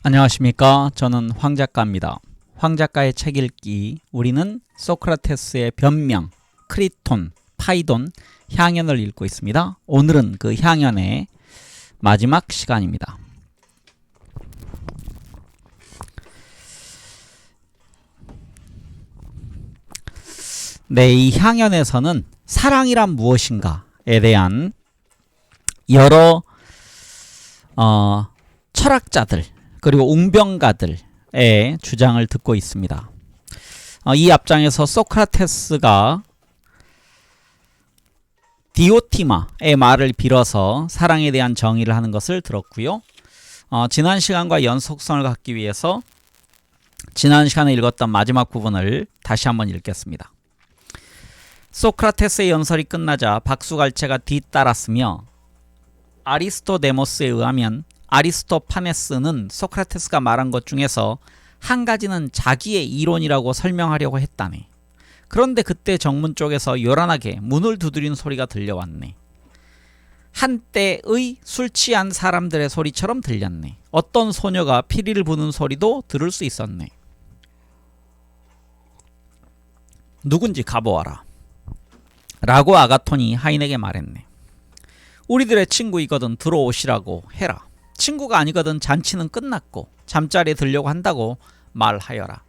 안녕하십니까. 저는 황 작가입니다. 황 작가의 책 읽기. 우리는 소크라테스의 변명, 크리톤, 파이돈, 향연을 읽고 있습니다. 오늘은 그 향연의 마지막 시간입니다. 네, 이 향연에서는 사랑이란 무엇인가에 대한 여러 철학자들 그리고 웅변가들의 주장을 듣고 있습니다. 이 앞장에서 소크라테스가 디오티마의 말을 빌어서 사랑에 대한 정의를 하는 것을 들었고요. 지난 시간과 연속성을 갖기 위해서 지난 시간에 읽었던 마지막 부분을 다시 한번 읽겠습니다. 소크라테스의 연설이 끝나자 박수갈채가 뒤따랐으며 아리스토데모스에 의하면 아리스토파네스는 소크라테스가 말한 것 중에서 한 가지는 자기의 이론이라고 설명하려고 했다네. 그런데 그때 정문 쪽에서 요란하게 문을 두드리는 소리가 들려왔네. 한때의 술 취한 사람들의 소리처럼 들렸네. 어떤 소녀가 피리를 부는 소리도 들을 수 있었네. 누군지 가보아라 라고 아가톤이 하인에게 말했네. 우리들의 친구이거든 들어오시라고 해라. 친구가 아니거든 잔치는 끝났고 잠자리에 들려고 한다고 말하여라.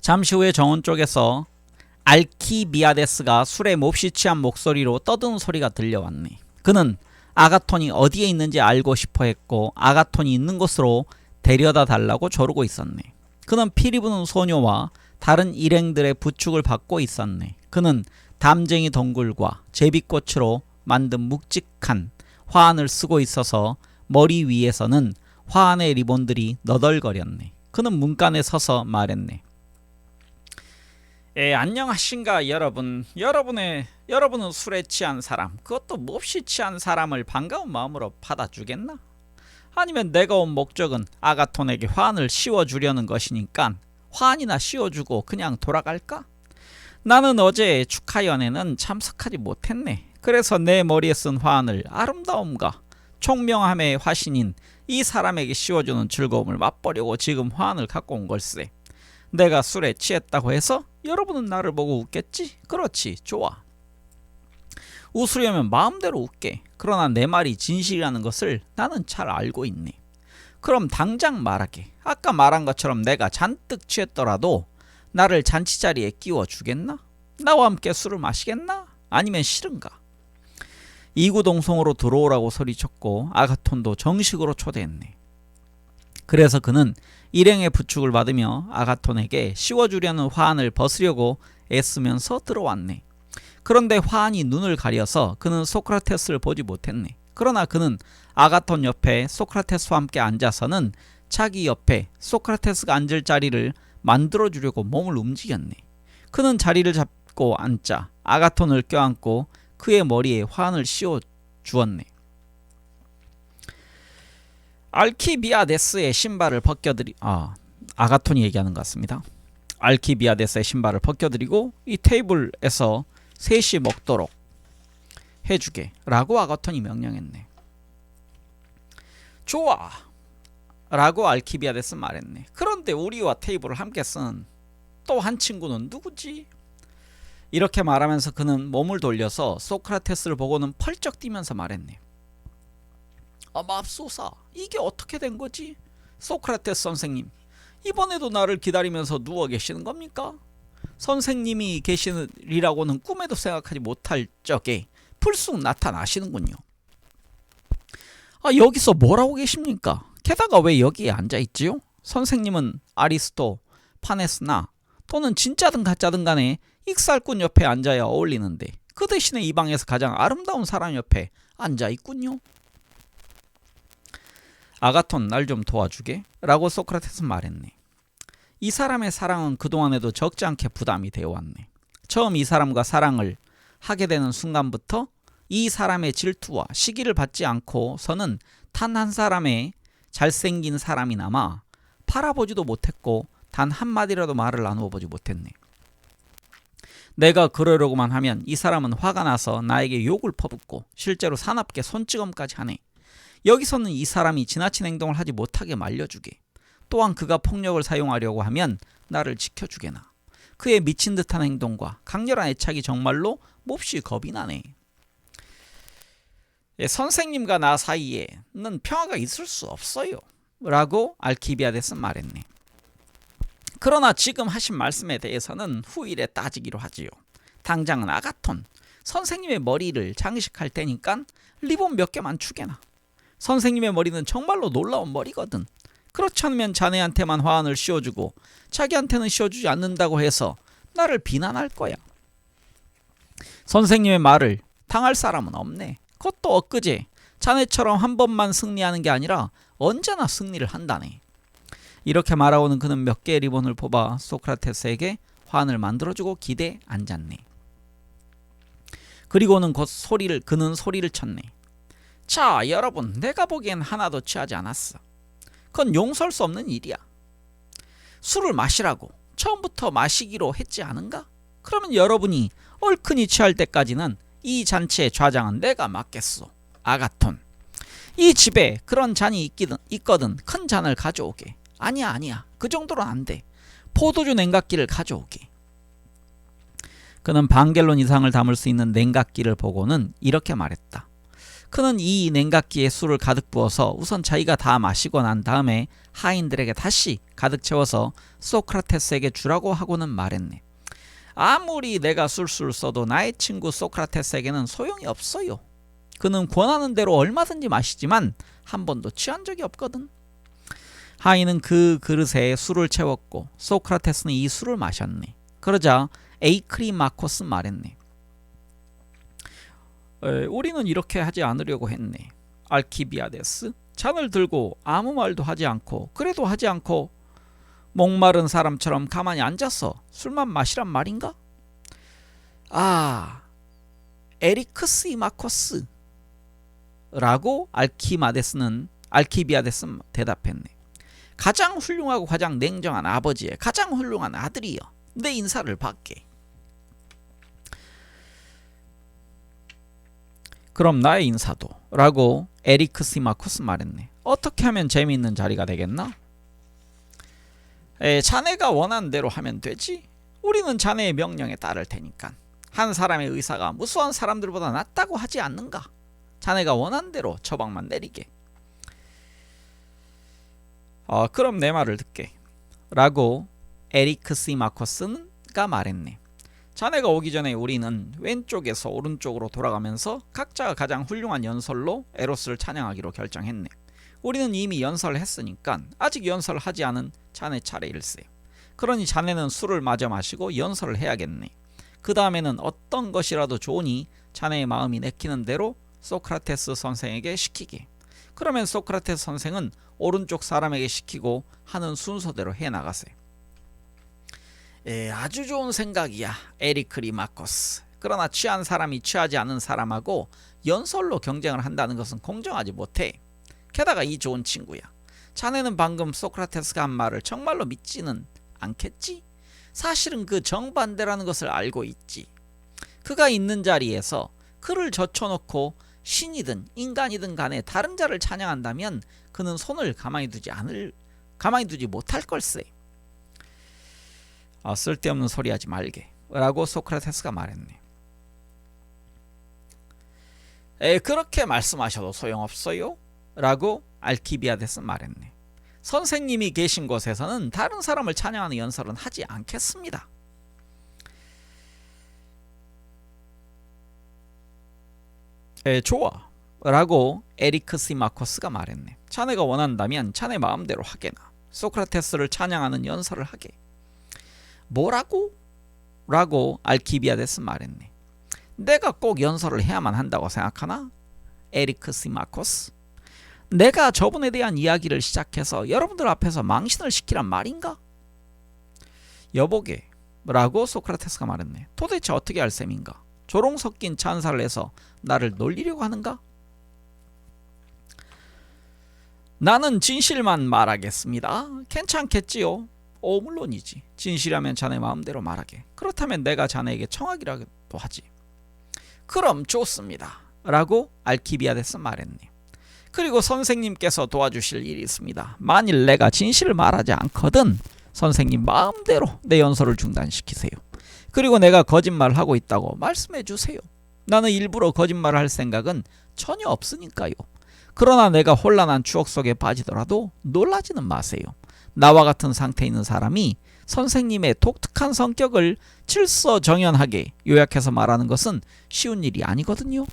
잠시 후에 정원 쪽에서 알키비아데스가 술에 몹시 취한 목소리로 떠드는 소리가 들려왔네. 그는 아가톤이 어디에 있는지 알고 싶어 했고 아가톤이 있는 곳으로 데려다 달라고 조르고 있었네. 그는 피리 부는 소녀와 다른 일행들의 부축을 받고 있었네. 그는 담쟁이 덩굴과 제비꽃으로 만든 묵직한 화환을 쓰고 있어서 머리 위에서는 화환의 리본들이 너덜거렸네. 그는 문간에 서서 말했네. 안녕하신가 여러분. 여러분은 술에 취한 사람, 그것도 몹시 취한 사람을 반가운 마음으로 받아주겠나? 아니면 내가 온 목적은 아가톤에게 화환을 씌워주려는 것이니까 화환이나 씌워주고 그냥 돌아갈까? 나는 어제 축하연회는 참석하지 못했네. 그래서 내 머리에 쓴 화환을 아름다움과 총명함의 화신인 이 사람에게 씌워주는 즐거움을 맛보려고 지금 화환을 갖고 온 걸세. 내가 술에 취했다고 해서 여러분은 나를 보고 웃겠지? 그렇지, 좋아. 웃으려면 마음대로 웃게. 그러나 내 말이 진실이라는 것을 나는 잘 알고 있네. 그럼 당장 말하게. 아까 말한 것처럼 내가 잔뜩 취했더라도 나를 잔치자리에 끼워주겠나? 나와 함께 술을 마시겠나? 아니면 싫은가? 이구동성으로 들어오라고 소리쳤고 아가톤도 정식으로 초대했네. 그래서 그는 일행의 부축을 받으며 아가톤에게 씌워주려는 화환을 벗으려고 애쓰면서 들어왔네. 그런데 화환이 눈을 가려서 그는 소크라테스를 보지 못했네. 그러나 그는 아가톤 옆에 소크라테스와 함께 앉아서는 자기 옆에 소크라테스가 앉을 자리를 만들어주려고 몸을 움직였네. 그는 자리를 잡고 앉자 아가톤을 껴안고 그의 머리에 화환을 씌워 주었네. 알키비아데스의 신발을 아가톤이 얘기하는 것 같습니다. 알키비아데스의 신발을 벗겨드리고 이 테이블에서 셋이 먹도록 해주게 라고 아가톤이 명령했네. 좋아 라고 알키비아데스 말했네. 그런데 우리와 테이블을 함께 쓰는 또 한 친구는 누구지? 이렇게 말하면서 그는 몸을 돌려서 소크라테스를 보고는 펄쩍 뛰면서 말했네. 맙소사, 이게 어떻게 된 거지? 소크라테스 선생님, 이번에도 나를 기다리면서 누워 계시는 겁니까? 선생님이 계시리라고는 꿈에도 생각하지 못할 적에 불쑥 나타나시는군요. 여기서 뭘 하고 계십니까? 게다가 왜 여기에 앉아있지요? 선생님은 아리스토, 파네스나 또는 진짜든 가짜든 간에 익살꾼 옆에 앉아야 어울리는데 그 대신에 이 방에서 가장 아름다운 사람 옆에 앉아있군요. 아가톤, 날 좀 도와주게 라고 소크라테스는 말했네. 이 사람의 사랑은 그동안에도 적지 않게 부담이 되어왔네. 처음 이 사람과 사랑을 하게 되는 순간부터 이 사람의 질투와 시기를 받지 않고서는 단 한 사람의 잘생긴 사람이나마 바라보지도 못했고 단 한마디라도 말을 나누어 보지 못했네. 내가 그러려고만 하면 이 사람은 화가 나서 나에게 욕을 퍼붓고 실제로 사납게 손찌검까지 하네. 여기서는 이 사람이 지나친 행동을 하지 못하게 말려주게, 또한 그가 폭력을 사용하려고 하면 나를 지켜주게나. 그의 미친 듯한 행동과 강렬한 애착이 정말로 몹시 겁이 나네. 선생님과 나 사이에는 평화가 있을 수 없어요 라고 알키비아데스는 말했네. 그러나 지금 하신 말씀에 대해서는 후일에 따지기로 하지요. 당장은 아가톤, 선생님의 머리를 장식할 테니까 리본 몇 개만 주게나. 선생님의 머리는 정말로 놀라운 머리거든. 그렇지 않으면 자네한테만 화환을 씌워주고 자기한테는 씌워주지 않는다고 해서 나를 비난할 거야. 선생님의 말을 당할 사람은 없네. 그것도 엊그제 자네처럼 한 번만 승리하는 게 아니라 언제나 승리를 한다네. 이렇게 말하고는 그는 몇 개의 리본을 뽑아 소크라테스에게 화환을 만들어주고 기대에 앉았네. 그리고는 그는 소리를 쳤네. 자, 여러분, 내가 보기엔 하나도 취하지 않았어. 그건 용서할 수 없는 일이야. 술을 마시라고 처음부터 마시기로 했지 않은가? 그러면 여러분이 얼큰이 취할 때까지는 이 잔치의 좌장은 내가 맡겠소. 아가톤, 이 집에 그런 잔이 있거든 큰 잔을 가져오게. 아니야, 그 정도는 안 돼. 포도주 냉각기를 가져오게. 그는 반갤론 이상을 담을 수 있는 냉각기를 보고는 이렇게 말했다. 그는 이 냉각기에 술을 가득 부어서 우선 자기가 다 마시고 난 다음에 하인들에게 다시 가득 채워서 소크라테스에게 주라고 하고는 말했네. 아무리 내가 술술 써도 나의 친구 소크라테스에게는 소용이 없어요. 그는 권하는 대로 얼마든지 마시지만 한 번도 취한 적이 없거든. 하인은 그 그릇에 술을 채웠고 소크라테스는 이 술을 마셨네. 그러자 에이크리마코스 말했네. 우리는 이렇게 하지 않으려고 했네. 알키비아데스, 잔을 들고 아무 말도 하지 않고, 그래도 하지 않고 목마른 사람처럼 가만히 앉아서 술만 마시란 말인가? 아, 에리크스이마코스 라고 알키비아데스는 대답했네. 가장 훌륭하고 가장 냉정한 아버지의 가장 훌륭한 아들이여, 내 인사를 받게. 그럼 나의 인사도 라고 에리크시마코스 말했네. 어떻게 하면 재미있는 자리가 되겠나? 자네가 원하는 대로 하면 되지. 우리는 자네의 명령에 따를 테니까. 한 사람의 의사가 무수한 사람들보다 낫다고 하지 않는가? 자네가 원하는 대로 처방만 내리게. 그럼 내 말을 듣게 라고 에리크시마코스가 말했네. 자네가 오기 전에 우리는 왼쪽에서 오른쪽으로 돌아가면서 각자가 가장 훌륭한 연설로 에로스를 찬양하기로 결정했네. 우리는 이미 연설을 했으니까 아직 연설을 하지 않은 자네 차례일세. 그러니 자네는 술을 마저 마시고 연설을 해야겠네. 그 다음에는 어떤 것이라도 좋으니 자네의 마음이 내키는 대로 소크라테스 선생에게 시키게. 그러면 소크라테스 선생은 오른쪽 사람에게 시키고 하는 순서대로 해나가세. 아주 좋은 생각이야, 에리크리마코스. 그러나 취한 사람이 취하지 않은 사람하고 연설로 경쟁을 한다는 것은 공정하지 못해. 게다가 이 좋은 친구야, 자네는 방금 소크라테스가 한 말을 정말로 믿지는 않겠지? 사실은 그 정반대라는 것을 알고 있지. 그가 있는 자리에서 그를 젖혀놓고 신이든 인간이든 간에 다른 자를 찬양한다면 그는 손을 가만히 두지 못할 걸세. 쓸데없는 소리 하지 말게 라고 소크라테스가 말했네. 그렇게 말씀하셔도 소용없어요 라고 알키비아데스는 말했네. 선생님이 계신 곳에서는 다른 사람을 찬양하는 연설은 하지 않겠습니다. 좋아 라고 에리크시마코스가 말했네. 자네가 원한다면 자네 마음대로 하게나. 소크라테스를 찬양하는 연설을 하게. 뭐라고? 라고 알키비아데스 말했네. 내가 꼭 연설을 해야만 한다고 생각하나? 에리크시마코스, 내가 저분에 대한 이야기를 시작해서 여러분들 앞에서 망신을 시키란 말인가? 여보게 라고 소크라테스가 말했네. 도대체 어떻게 할 셈인가? 조롱 섞인 찬사를 해서 나를 놀리려고 하는가? 나는 진실만 말하겠습니다. 괜찮겠지요? 물론이지. 진실하면 자네 마음대로 말하게. 그렇다면 내가 자네에게 청하기라도 하지. 그럼 좋습니다 라고 알키비아데스 말했네. 그리고 선생님께서 도와주실 일이 있습니다. 만일 내가 진실을 말하지 않거든 선생님 마음대로 내 연설을 중단시키세요. 그리고 내가 거짓말을 하고 있다고 말씀해 주세요. 나는 일부러 거짓말을 할 생각은 전혀 없으니까요. 그러나 내가 혼란한 추억 속에 빠지더라도 놀라지는 마세요. 나와 같은 상태에 있는 사람이 선생님의 독특한 성격을 질서정연하게 요약해서 말하는 것은 쉬운 일이 아니거든요.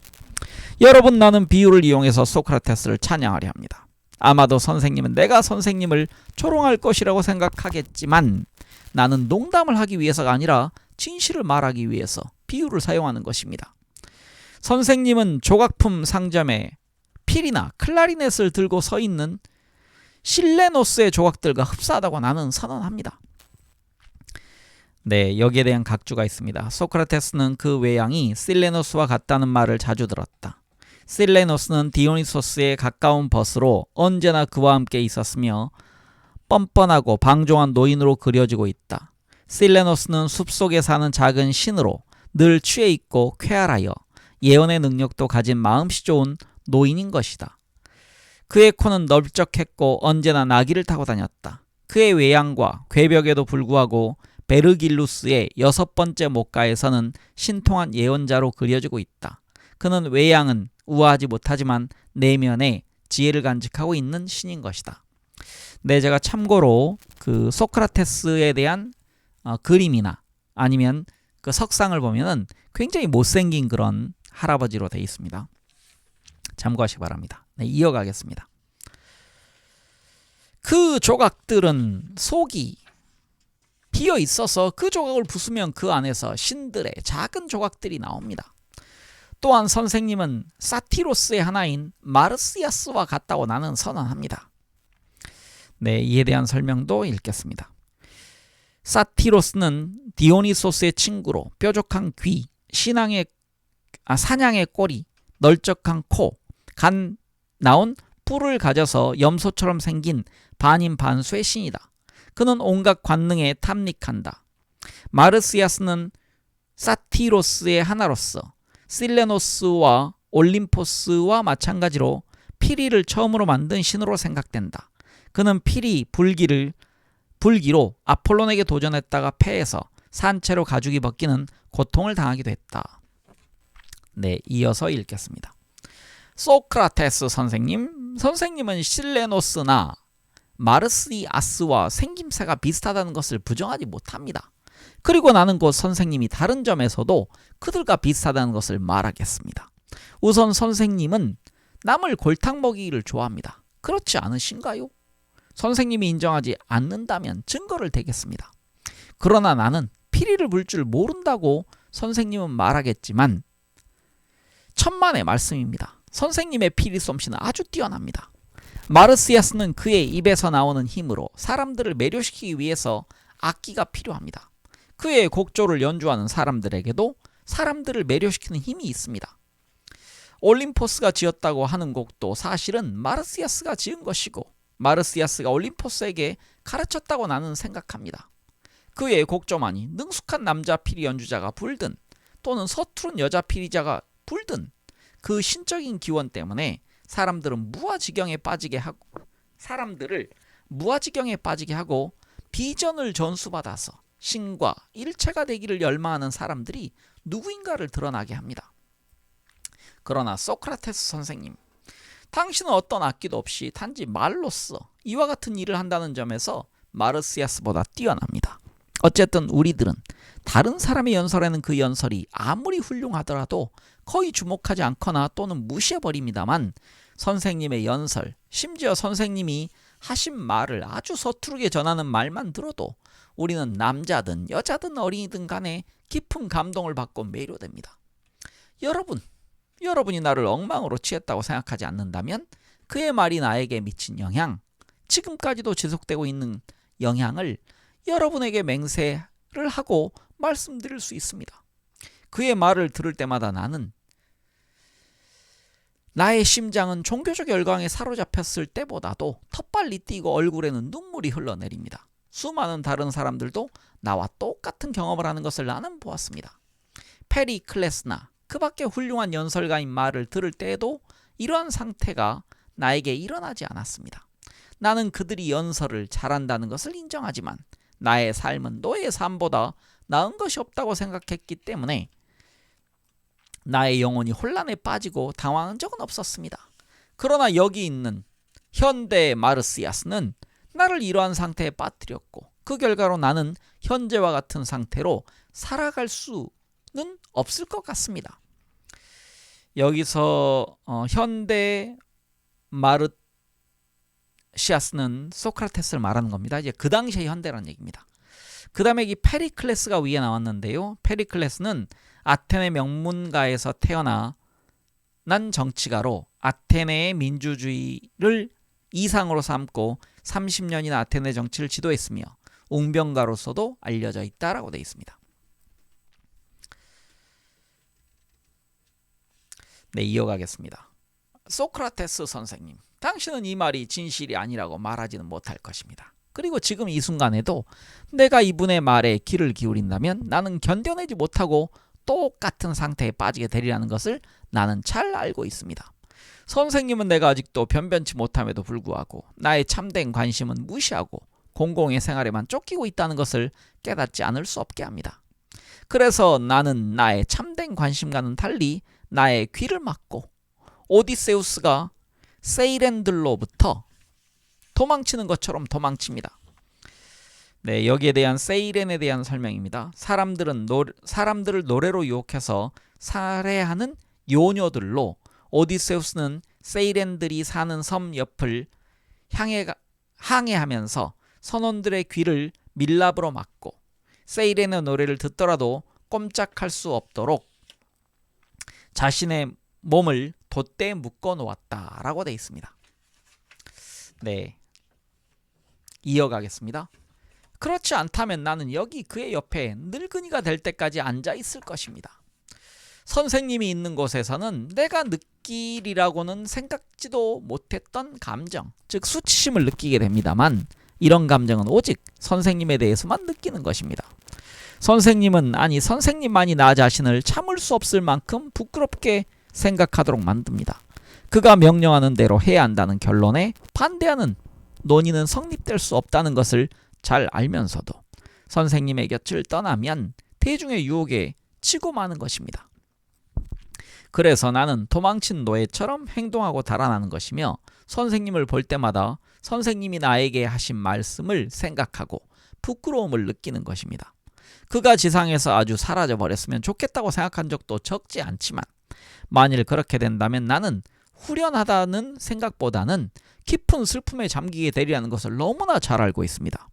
여러분, 나는 비유를 이용해서 소크라테스를 찬양하려 합니다. 아마도 선생님은 내가 선생님을 조롱할 것이라고 생각하겠지만 나는 농담을 하기 위해서가 아니라 진실을 말하기 위해서 비유를 사용하는 것입니다. 선생님은 조각품 상점에 필이나 클라리넷을 들고 서 있는 실레노스의 조각들과 흡사하다고 나는 선언합니다. 네, 여기에 대한 각주가 있습니다. 소크라테스는 그 외양이 실레노스와 같다는 말을 자주 들었다. 실레노스는 디오니소스의 가까운 벗으로 언제나 그와 함께 있었으며 뻔뻔하고 방종한 노인으로 그려지고 있다. 실레노스는 숲속에 사는 작은 신으로 늘 취해 있고 쾌활하여 예언의 능력도 가진 마음씨 좋은 노인인 것이다. 그의 코는 넓적했고 언제나 나귀를 타고 다녔다. 그의 외양과 궤벽에도 불구하고 베르길루스의 6번째 목가에서는 신통한 예언자로 그려지고 있다. 그는 외양은 우아하지 못하지만 내면에 지혜를 간직하고 있는 신인 것이다. 네, 제가 참고로 그 소크라테스에 대한 그림이나 아니면 그 석상을 보면은 굉장히 못생긴 그런 할아버지로 되어 있습니다. 참고하시기 바랍니다. 네, 이어가겠습니다. 그 조각들은 속이 비어 있어서 그 조각을 부수면 그 안에서 신들의 작은 조각들이 나옵니다. 또한 선생님은 사티로스의 하나인 마르시아스와 같다고 나는 선언합니다. 네, 이에 대한 설명도 읽겠습니다. 사티로스는 디오니소스의 친구로 뾰족한 귀, 사냥의 꼬리, 널쩍한 코, 간 나온 뿔을 가져서 염소처럼 생긴 반인반수의 신이다. 그는 온갖 관능에 탐닉한다. 마르시아스는 사티로스의 하나로서 실레노스와 올림포스와 마찬가지로 피리를 처음으로 만든 신으로 생각된다. 그는 피리 불기로 아폴론에게 도전했다가 패해서 산채로 가죽이 벗기는 고통을 당하기도 했다. 네, 이어서 읽겠습니다. 소크라테스 선생님은 실레노스나 마르시아스와 생김새가 비슷하다는 것을 부정하지 못합니다. 그리고 나는 곧 선생님이 다른 점에서도 그들과 비슷하다는 것을 말하겠습니다. 우선 선생님은 남을 골탕 먹이기를 좋아합니다. 그렇지 않으신가요? 선생님이 인정하지 않는다면 증거를 대겠습니다. 그러나 나는 피리를 불 줄 모른다고 선생님은 말하겠지만 천만의 말씀입니다. 선생님의 피리 솜씨는 아주 뛰어납니다. 마르시아스는 그의 입에서 나오는 힘으로 사람들을 매료시키기 위해서 악기가 필요합니다. 그의 곡조를 연주하는 사람들에게도 사람들을 매료시키는 힘이 있습니다. 올림포스가 지었다고 하는 곡도 사실은 마르시아스가 지은 것이고 마르시아스가 올림포스에게 가르쳤다고 나는 생각합니다. 그의 곡조만이 능숙한 남자 피리 연주자가 불든 또는 서투른 여자 피리자가 불든 그 신적인 기원 때문에 사람들을 무아지경에 빠지게 하고 비전을 전수받아서 신과 일체가 되기를 열망하는 사람들이 누구인가를 드러나게 합니다. 그러나 소크라테스 선생님, 당신은 어떤 악기도 없이 단지 말로써 이와 같은 일을 한다는 점에서 마르시아스보다 뛰어납니다. 어쨌든 우리들은 다른 사람의 연설에는 그 연설이 아무리 훌륭하더라도 거의 주목하지 않거나 또는 무시해버립니다만 선생님의 연설, 심지어 선생님이 하신 말을 아주 서투르게 전하는 말만 들어도 우리는 남자든 여자든 어린이든 간에 깊은 감동을 받고 매료됩니다. 여러분이 나를 엉망으로 취했다고 생각하지 않는다면 그의 말이 나에게 미친 영향, 지금까지도 지속되고 있는 영향을 여러분에게 맹세를 하고 말씀드릴 수 있습니다. 그의 말을 들을 때마다 나의 심장은 종교적 열광에 사로잡혔을 때보다도 더 빨리 뛰고 얼굴에는 눈물이 흘러내립니다. 수많은 다른 사람들도 나와 똑같은 경험을 하는 것을 나는 보았습니다. 페리클레스나 그 밖에 훌륭한 연설가인 말을 들을 때에도 이러한 상태가 나에게 일어나지 않았습니다. 나는 그들이 연설을 잘한다는 것을 인정하지만 나의 삶은 노예의 삶보다 나은 것이 없다고 생각했기 때문에 나의 영혼이 혼란에 빠지고 당황한 적은 없었습니다. 그러나 여기 있는 현대 마르시아스는 나를 이러한 상태에 빠뜨렸고 그 결과로 나는 현재와 같은 상태로 살아갈 수는 없을 것 같습니다. 여기서 현대 마르시아스는 소크라테스를 말하는 겁니다. 이제 그 당시의 현대라는 얘기입니다. 그 다음에 이 페리클레스가 위에 나왔는데요. 페리클레스는 아테네 명문가에서 태어난 정치가로 아테네의 민주주의를 이상으로 삼고 30년이나 아테네 정치를 지도했으며 웅변가로서도 알려져 있다라고 되어 있습니다. 네, 이어가겠습니다. 소크라테스 선생님, 당신은 이 말이 진실이 아니라고 말하지는 못할 것입니다. 그리고 지금 이 순간에도 내가 이분의 말에 귀를 기울인다면 나는 견뎌내지 못하고 똑같은 상태에 빠지게 되리라는 것을 나는 잘 알고 있습니다. 선생님은 내가 아직도 변변치 못함에도 불구하고 나의 참된 관심은 무시하고 공공의 생활에만 쫓기고 있다는 것을 깨닫지 않을 수 없게 합니다. 그래서 나는 나의 참된 관심과는 달리 나의 귀를 막고 오디세우스가 세이렌들로부터 도망치는 것처럼 도망칩니다. 네, 여기에 대한 세이렌에 대한 설명입니다. 사람들을 노래로 유혹해서 살해하는 요녀들로 오디세우스는 세이렌들이 사는 섬 옆을 항해하면서 선원들의 귀를 밀랍으로 막고 세이렌의 노래를 듣더라도 꼼짝할 수 없도록 자신의 몸을 돛대에 묶어 놓았다라고 되어 있습니다. 네, 이어가겠습니다. 그렇지 않다면 나는 여기 그의 옆에 늙은이가 될 때까지 앉아 있을 것입니다. 선생님이 있는 곳에서는 내가 느끼리라고는 생각지도 못했던 감정, 즉 수치심을 느끼게 됩니다만 이런 감정은 오직 선생님에 대해서만 느끼는 것입니다. 선생님만이 나 자신을 참을 수 없을 만큼 부끄럽게 생각하도록 만듭니다. 그가 명령하는 대로 해야 한다는 결론에 반대하는 논의는 성립될 수 없다는 것을 잘 알면서도 선생님의 곁을 떠나면 대중의 유혹에 치고 마는 것입니다. 그래서 나는 도망친 노예처럼 행동하고 달아나는 것이며 선생님을 볼 때마다 선생님이 나에게 하신 말씀을 생각하고 부끄러움을 느끼는 것입니다. 그가 지상에서 아주 사라져버렸으면 좋겠다고 생각한 적도 적지 않지만 만일 그렇게 된다면 나는 후련하다는 생각보다는 깊은 슬픔에 잠기게 되리라는 것을 너무나 잘 알고 있습니다.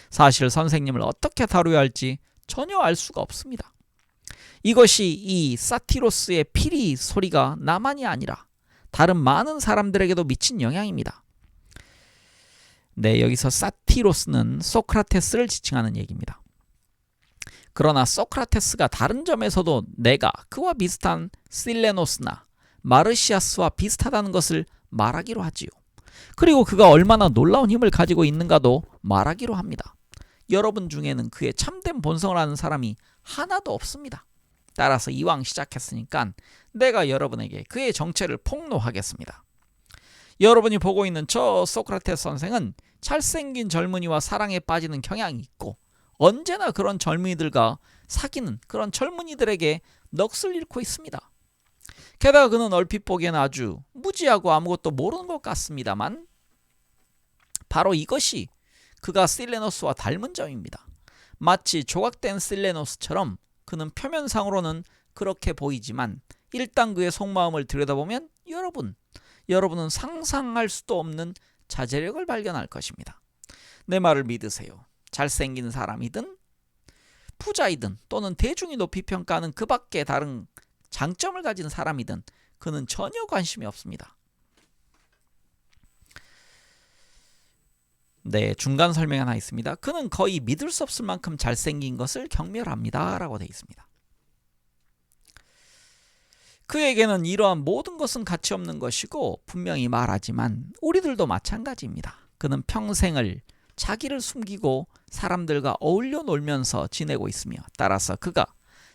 사실 선생님을 어떻게 다루어야 할지 전혀 알 수가 없습니다. 이것이 이 사티로스의 피리 소리가 나만이 아니라 다른 많은 사람들에게도 미친 영향입니다. 네, 여기서 사티로스는 소크라테스를 지칭하는 얘기입니다. 그러나 소크라테스가 다른 점에서도 내가 그와 비슷한 실레노스나 마르시아스와 비슷하다는 것을 말하기로 하지요. 그리고 그가 얼마나 놀라운 힘을 가지고 있는가도 말하기로 합니다. 여러분 중에는 그의 참된 본성을 아는 사람이 하나도 없습니다. 따라서 이왕 시작했으니까 내가 여러분에게 그의 정체를 폭로하겠습니다. 여러분이 보고 있는 저 소크라테스 선생은 잘생긴 젊은이와 사랑에 빠지는 경향이 있고 언제나 그런 젊은이들과 사귀는 그런 젊은이들에게 넋을 잃고 있습니다. 게다가 그는 얼핏 보기에는 아주 무지하고 아무것도 모르는 것 같습니다만 바로 이것이 그가 실레노스와 닮은 점입니다. 마치 조각된 실레노스처럼 그는 표면상으로는 그렇게 보이지만 일단 그의 속마음을 들여다보면 여러분은 상상할 수도 없는 자제력을 발견할 것입니다. 내 말을 믿으세요. 잘생긴 사람이든 부자이든 또는 대중이 높이 평가하는 그 밖에 다른 장점을 가진 사람이든 그는 전혀 관심이 없습니다. 네, 중간 설명이 하나 있습니다. 그는 거의 믿을 수 없을 만큼 잘생긴 것을 경멸합니다 라고 되어 있습니다. 그에게는 이러한 모든 것은 가치 없는 것이고 분명히 말하지만 우리들도 마찬가지입니다. 그는 평생을 자기를 숨기고 사람들과 어울려 놀면서 지내고 있으며 따라서 그가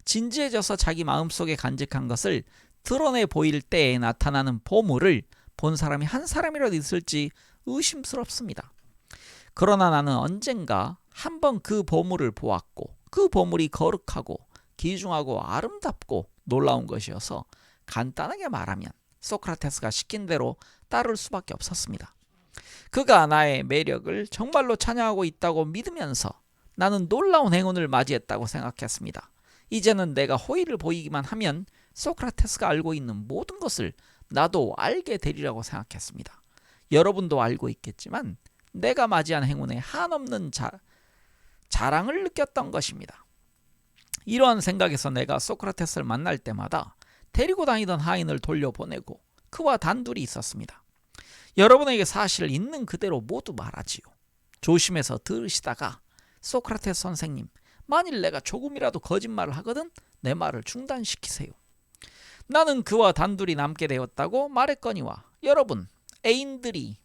진지해져서 자기 마음속에 간직한 것을 드러내 보일 때에 나타나는 보물을 본 사람이 한 사람이라도 있을지 의심스럽습니다. 그러나 나는 언젠가 한번 그 보물을 보았고 그 보물이 거룩하고 귀중하고 아름답고 놀라운 것이어서 간단하게 말하면 소크라테스가 시킨 대로 따를 수밖에 없었습니다. 그가 나의 매력을 정말로 찬양하고 있다고 믿으면서 나는 놀라운 행운을 맞이했다고 생각했습니다. 이제는 내가 호의를 보이기만 하면 소크라테스가 알고 있는 모든 것을 나도 알게 되리라고 생각했습니다. 여러분도 알고 있겠지만 내가 맞이한 행운에 한없는 자랑을 느꼈던 것입니다. 이러한 생각에서 내가 소크라테스를 만날 때마다 데리고 다니던 하인을 돌려보내고 그와 단둘이 있었습니다. 여러분에게 사실을 있는 그대로 모두 말하지요. 조심해서 들으시다가 소크라테스 선생님, 만일 내가 조금이라도 거짓말을 하거든 내 말을 중단시키세요. 나는 그와 단둘이 남게 되었다고 말했거니와 여러분, 애인들이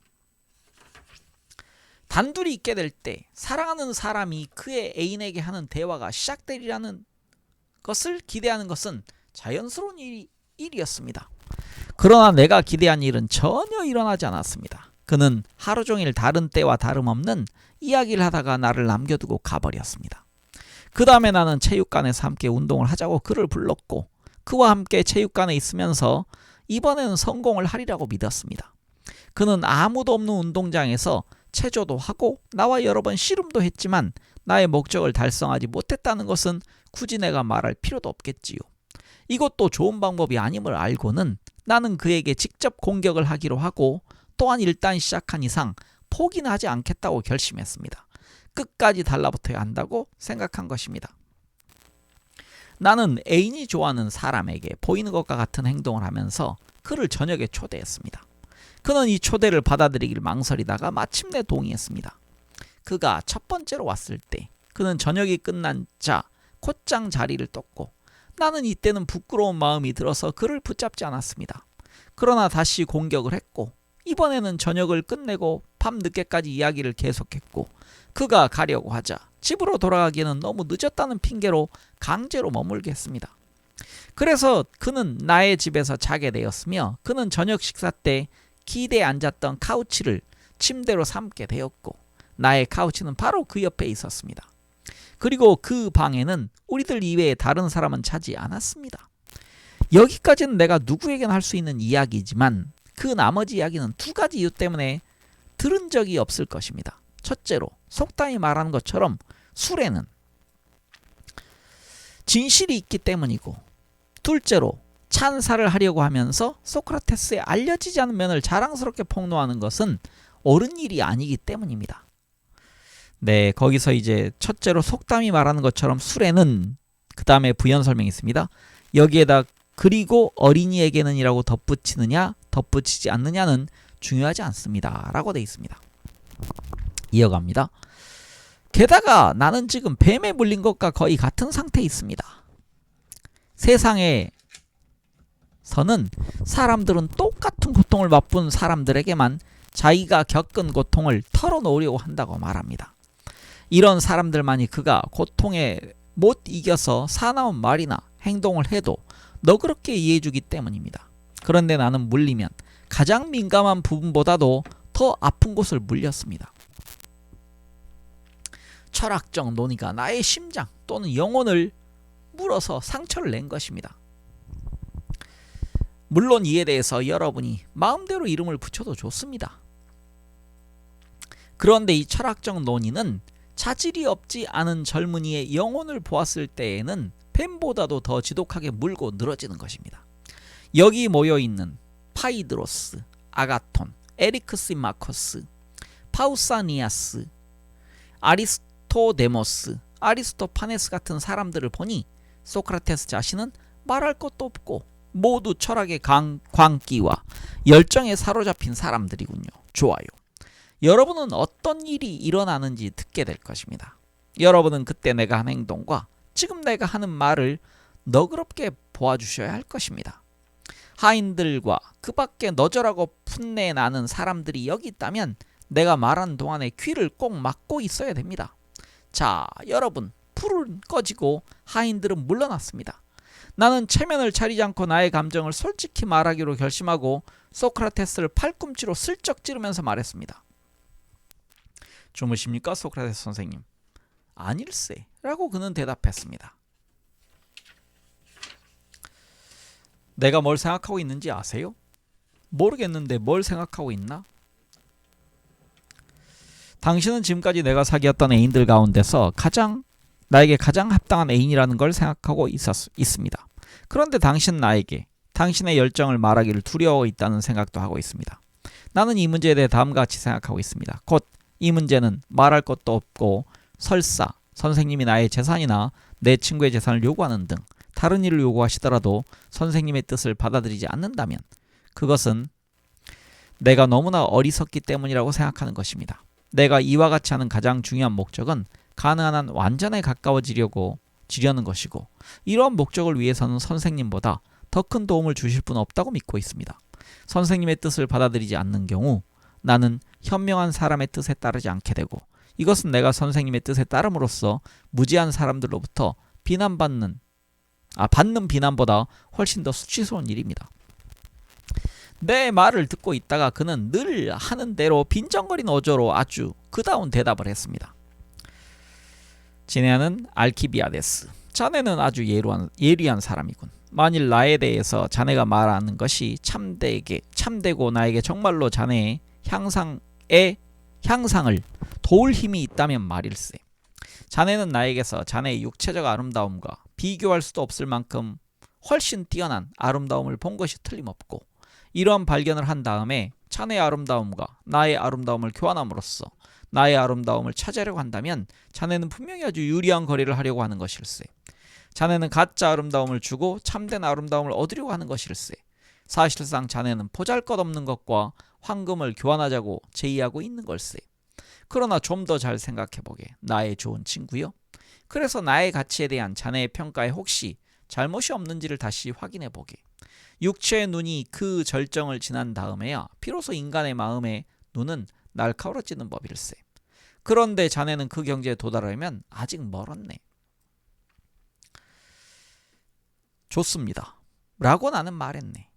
단둘이 있게 될 때 사랑하는 사람이 그의 애인에게 하는 대화가 시작되리라는 것을 기대하는 것은 자연스러운 일이었습니다. 그러나 내가 기대한 일은 전혀 일어나지 않았습니다. 그는 하루 종일 다른 때와 다름없는 이야기를 하다가 나를 남겨두고 가버렸습니다. 그 다음에 나는 체육관에서 함께 운동을 하자고 그를 불렀고 그와 함께 체육관에 있으면서 이번에는 성공을 하리라고 믿었습니다. 그는 아무도 없는 운동장에서 체조도 하고 나와 여러 번 씨름도 했지만 나의 목적을 달성하지 못했다는 것은 굳이 내가 말할 필요도 없겠지요. 이것도 좋은 방법이 아님을 알고는 나는 그에게 직접 공격을 하기로 하고 또한 일단 시작한 이상 포기는 하지 않겠다고 결심했습니다. 끝까지 달라붙어야 한다고 생각한 것입니다. 나는 애인이 좋아하는 사람에게 보이는 것과 같은 행동을 하면서 그를 저녁에 초대했습니다. 그는 이 초대를 받아들이길 망설이다가 마침내 동의했습니다. 그가 첫 번째로 왔을 때 그는 저녁이 끝난 자 곧장 자리를 떴고 나는 이때는 부끄러운 마음이 들어서 그를 붙잡지 않았습니다. 그러나 다시 공격을 했고 이번에는 저녁을 끝내고 밤늦게까지 이야기를 계속했고 그가 가려고 하자 집으로 돌아가기에는 너무 늦었다는 핑계로 강제로 머물게 했습니다. 그래서 그는 나의 집에서 자게 되었으며 그는 저녁 식사 때 기대에 앉았던 카우치를 침대로 삼게 되었고 나의 카우치는 바로 그 옆에 있었습니다. 그리고 그 방에는 우리들 이외에 다른 사람은 자지 않았습니다. 여기까지는 내가 누구에게나 할 수 있는 이야기지만 그 나머지 이야기는 두 가지 이유 때문에 들은 적이 없을 것입니다. 첫째로 속담이 말하는 것처럼 술에는 진실이 있기 때문이고 둘째로 찬사를 하려고 하면서 소크라테스의 알려지지 않은 면을 자랑스럽게 폭로하는 것은 옳은 일이 아니기 때문입니다. 네, 거기서 이제 첫째로 속담이 말하는 것처럼 술에는 그 다음에 부연 설명이 있습니다. 여기에다 그리고 어린이에게는 이라고 덧붙이느냐 덧붙이지 않느냐는 중요하지 않습니다 라고 되어 있습니다. 이어갑니다. 게다가 나는 지금 뱀에 물린 것과 거의 같은 상태에 있습니다. 세상에서는 사람들은 똑같은 고통을 맛본 사람들에게만 자기가 겪은 고통을 털어놓으려고 한다고 말합니다. 이런 사람들만이 그가 고통에 못 이겨서 사나운 말이나 행동을 해도 너그럽게 이해해주기 때문입니다. 그런데 나는 물리면 가장 민감한 부분보다도 더 아픈 곳을 물렸습니다. 철학적 논의가 나의 심장 또는 영혼을 물어서 상처를 낸 것입니다. 물론 이에 대해서 여러분이 마음대로 이름을 붙여도 좋습니다. 그런데 이 철학적 논의는 자질이 없지 않은 젊은이의 영혼을 보았을 때에는 뱀보다도 더 지독하게 물고 늘어지는 것입니다. 여기 모여있는 파이드로스, 아가톤, 에리크시마코스, 파우사니아스, 아리스토데모스, 아리스토파네스 같은 사람들을 보니 소크라테스 자신은 말할 것도 없고 모두 철학의 광기와 열정에 사로잡힌 사람들이군요. 좋아요. 여러분은 어떤 일이 일어나는지 듣게 될 것입니다. 여러분은 그때 내가 한 행동과 지금 내가 하는 말을 너그럽게 보아주셔야 할 것입니다. 하인들과 그 밖에 너절하고 풋내나는 사람들이 여기 있다면 내가 말하는 동안에 귀를 꼭 막고 있어야 됩니다. 자, 여러분, 불은 꺼지고 하인들은 물러났습니다. 나는 체면을 차리지 않고 나의 감정을 솔직히 말하기로 결심하고 소크라테스를 팔꿈치로 슬쩍 찌르면서 말했습니다. 주무십니까, 소크라테스 선생님? 아닐세 라고 그는 대답했습니다. 내가 뭘 생각하고 있는지 아세요? 모르겠는데 뭘 생각하고 있나? 당신은 지금까지 내가 사귀었던 애인들 가운데서 나에게 가장 합당한 애인이라는 걸 생각하고 있습니다. 그런데 당신은 나에게 당신의 열정을 말하기를 두려워 있다는 생각도 하고 있습니다. 나는 이 문제에 대해 다음과 같이 생각하고 있습니다. 곧 이 문제는 말할 것도 없고 설사 선생님이 나의 재산이나 내 친구의 재산을 요구하는 등 다른 일을 요구하시더라도 선생님의 뜻을 받아들이지 않는다면 그것은 내가 너무나 어리석기 때문이라고 생각하는 것입니다. 내가 이와 같이 하는 가장 중요한 목적은 가능한 한 완전에 가까워지려는 것이고 이러한 목적을 위해서는 선생님보다 더 큰 도움을 주실 분 없다고 믿고 있습니다. 선생님의 뜻을 받아들이지 않는 경우 나는 현명한 사람의 뜻에 따르지 않게 되고 이것은 내가 선생님의 뜻에 따름으로써 무지한 사람들로부터 받는 비난보다 훨씬 더 수치스러운 일입니다. 내 말을 듣고 있다가 그는 늘 하는 대로 빈정거린 어조로 아주 그다운 대답을 했습니다. 지네아는 알키비아데스, 자네는 아주 예리한 사람이군. 만일 나에 대해서 자네가 말하는 것이 참되고 나에게 정말로 자네의 향상을 도울 힘이 있다면 말일세. 자네는 나에게서 자네의 육체적 아름다움과 비교할 수도 없을 만큼 훨씬 뛰어난 아름다움을 본 것이 틀림없고 이러한 발견을 한 다음에 자네의 아름다움과 나의 아름다움을 교환함으로써 나의 아름다움을 차지하려고 한다면 자네는 분명히 아주 유리한 거래를 하려고 하는 것일세. 자네는 가짜 아름다움을 주고 참된 아름다움을 얻으려고 하는 것일세. 사실상 자네는 보잘것없는 것과 황금을 교환하자고 제의하고 있는 걸세. 그러나 좀 더 잘 생각해보게, 나의 좋은 친구요. 그래서 나의 가치에 대한 자네의 평가에 혹시 잘못이 없는지를 다시 확인해보게. 육체의 눈이 그 절정을 지난 다음에야 비로소 인간의 마음의 눈은 날카로워지는 법일세. 그런데 자네는 그 경지에 도달하려면 아직 멀었네. 좋습니다. 라고 나는 말했네.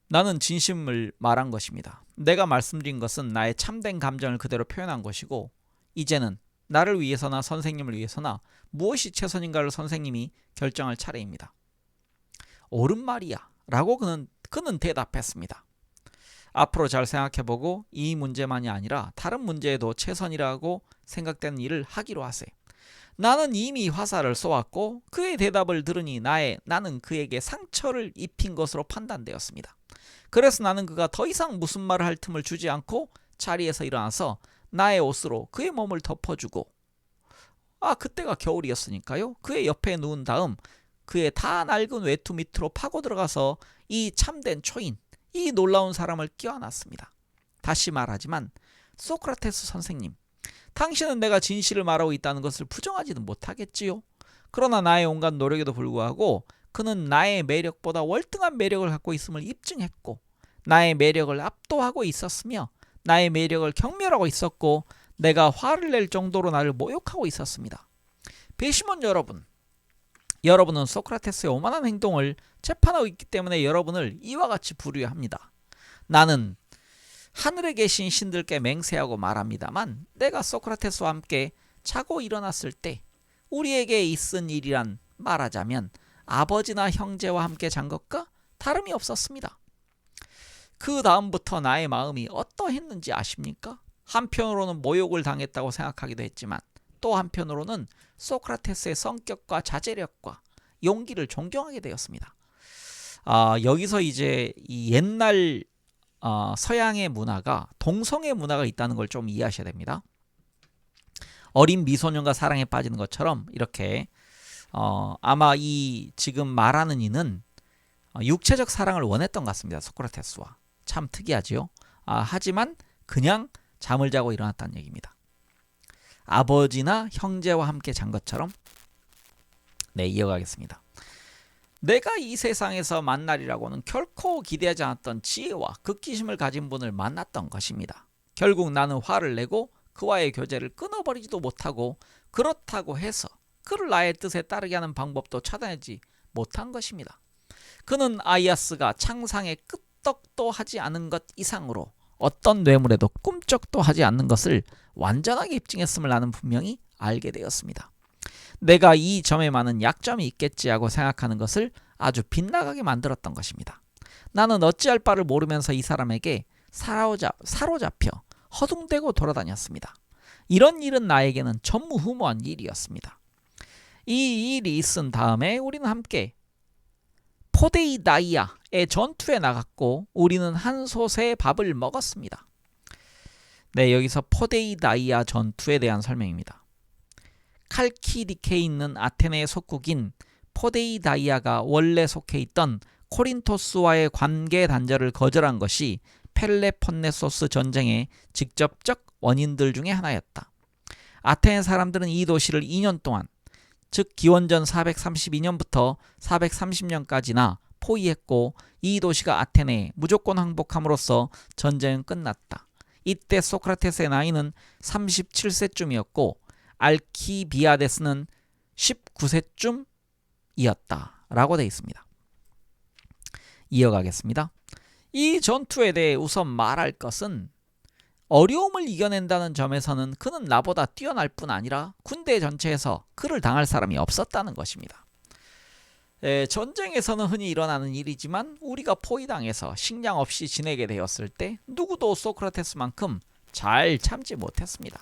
나는 진심을 말한 것입니다. 내가 말씀드린 것은 나의 참된 감정을 그대로 표현한 것이고 이제는 나를 위해서나 선생님을 위해서나 무엇이 최선인가를 선생님이 결정할 차례입니다. 옳은 말이야 라고 그는 대답했습니다. 앞으로 잘 생각해보고 이 문제만이 아니라 다른 문제에도 최선이라고 생각되는 일을 하기로 하세. 나는 이미 화살을 쏘았고 그의 대답을 들으니 나는 그에게 상처를 입힌 것으로 판단되었습니다. 그래서 나는 그가 더 이상 무슨 말을 할 틈을 주지 않고 자리에서 일어나서 나의 옷으로 그의 몸을 덮어주고 그때가 겨울이었으니까요. 그의 옆에 누운 다음 그의 다 낡은 외투 밑으로 파고 들어가서 이 참된 초인, 이 놀라운 사람을 끼워놨습니다. 다시 말하지만 소크라테스 선생님, 당신은 내가 진실을 말하고 있다는 것을 부정하지는 못하겠지요. 그러나 나의 온갖 노력에도 불구하고 그는 나의 매력보다 월등한 매력을 갖고 있음을 입증했고 나의 매력을 압도하고 있었으며 나의 매력을 경멸하고 있었고 내가 화를 낼 정도로 나를 모욕하고 있었습니다. 배심원 여러분은 소크라테스의 오만한 행동을 재판하고 있기 때문에 여러분을 이와 같이 부류합니다. 나는 하늘에 계신 신들께 맹세하고 말합니다만 내가 소크라테스와 함께 자고 일어났을 때 우리에게 있은 일이란 말하자면 아버지나 형제와 함께 잔 것과 다름이 없었습니다. 그 다음부터 나의 마음이 어떠했는지 아십니까? 한편으로는 모욕을 당했다고 생각하기도 했지만 또 한편으로는 소크라테스의 성격과 자제력과 용기를 존경하게 되었습니다. 여기서 이제 이 옛날 서양의 문화가 동성애 문화가 있다는 걸 좀 이해하셔야 됩니다. 어린 미소년과 사랑에 빠지는 것처럼 이렇게 아마 이 지금 말하는 이는 육체적 사랑을 원했던 것 같습니다. 소크라테스와. 참 특이하지요. 하지만 그냥 잠을 자고 일어났다는 얘기입니다. 아버지나 형제와 함께 잔 것처럼. 네, 이어가겠습니다. 내가 이 세상에서 만날이라고는 결코 기대하지 않았던 지혜와 극기심을 가진 분을 만났던 것입니다. 결국 나는 화를 내고 그와의 교제를 끊어버리지도 못하고 그렇다고 해서 그를 나의 뜻에 따르게 하는 방법도 찾아내지 못한 것입니다. 그는 아이아스가 창상에 끄떡도 하지 않은 것 이상으로 어떤 뇌물에도 꿈쩍도 하지 않는 것을 완전하게 입증했음을 나는 분명히 알게 되었습니다. 내가 이 점에 많은 약점이 있겠지 하고 생각하는 것을 아주 빗나가게 만들었던 것입니다. 나는 어찌할 바를 모르면서 이 사람에게 사로잡혀 허둥대고 돌아다녔습니다. 이런 일은 나에게는 전무후무한 일이었습니다. 이 일이 있은 다음에 우리는 함께 포데이다이아의 전투에 나갔고 우리는 한 솥의 밥을 먹었습니다. 네, 여기서 포데이다이아 전투에 대한 설명입니다. 칼키디케에 있는 아테네의 속국인 포데이다이아가 원래 속해 있던 코린토스와의 관계 단절을 거절한 것이 펠레폰네소스 전쟁의 직접적 원인들 중에 하나였다. 아테네 사람들은 이 도시를 2년 동안, 즉 기원전 432년부터 430년까지나 포위했고 이 도시가 아테네에 무조건 항복함으로써 전쟁은 끝났다. 이때 소크라테스의 나이는 37세쯤이었고 알키비아데스는 19세쯤이었다 라고 되어 있습니다. 이어가겠습니다. 이 전투에 대해 우선 말할 것은 어려움을 이겨낸다는 점에서는 그는 나보다 뛰어날 뿐 아니라 군대 전체에서 그를 당할 사람이 없었다는 것입니다. 전쟁에서는 흔히 일어나는 일이지만 우리가 포위당해서 식량 없이 지내게 되었을 때 누구도 소크라테스만큼 잘 참지 못했습니다.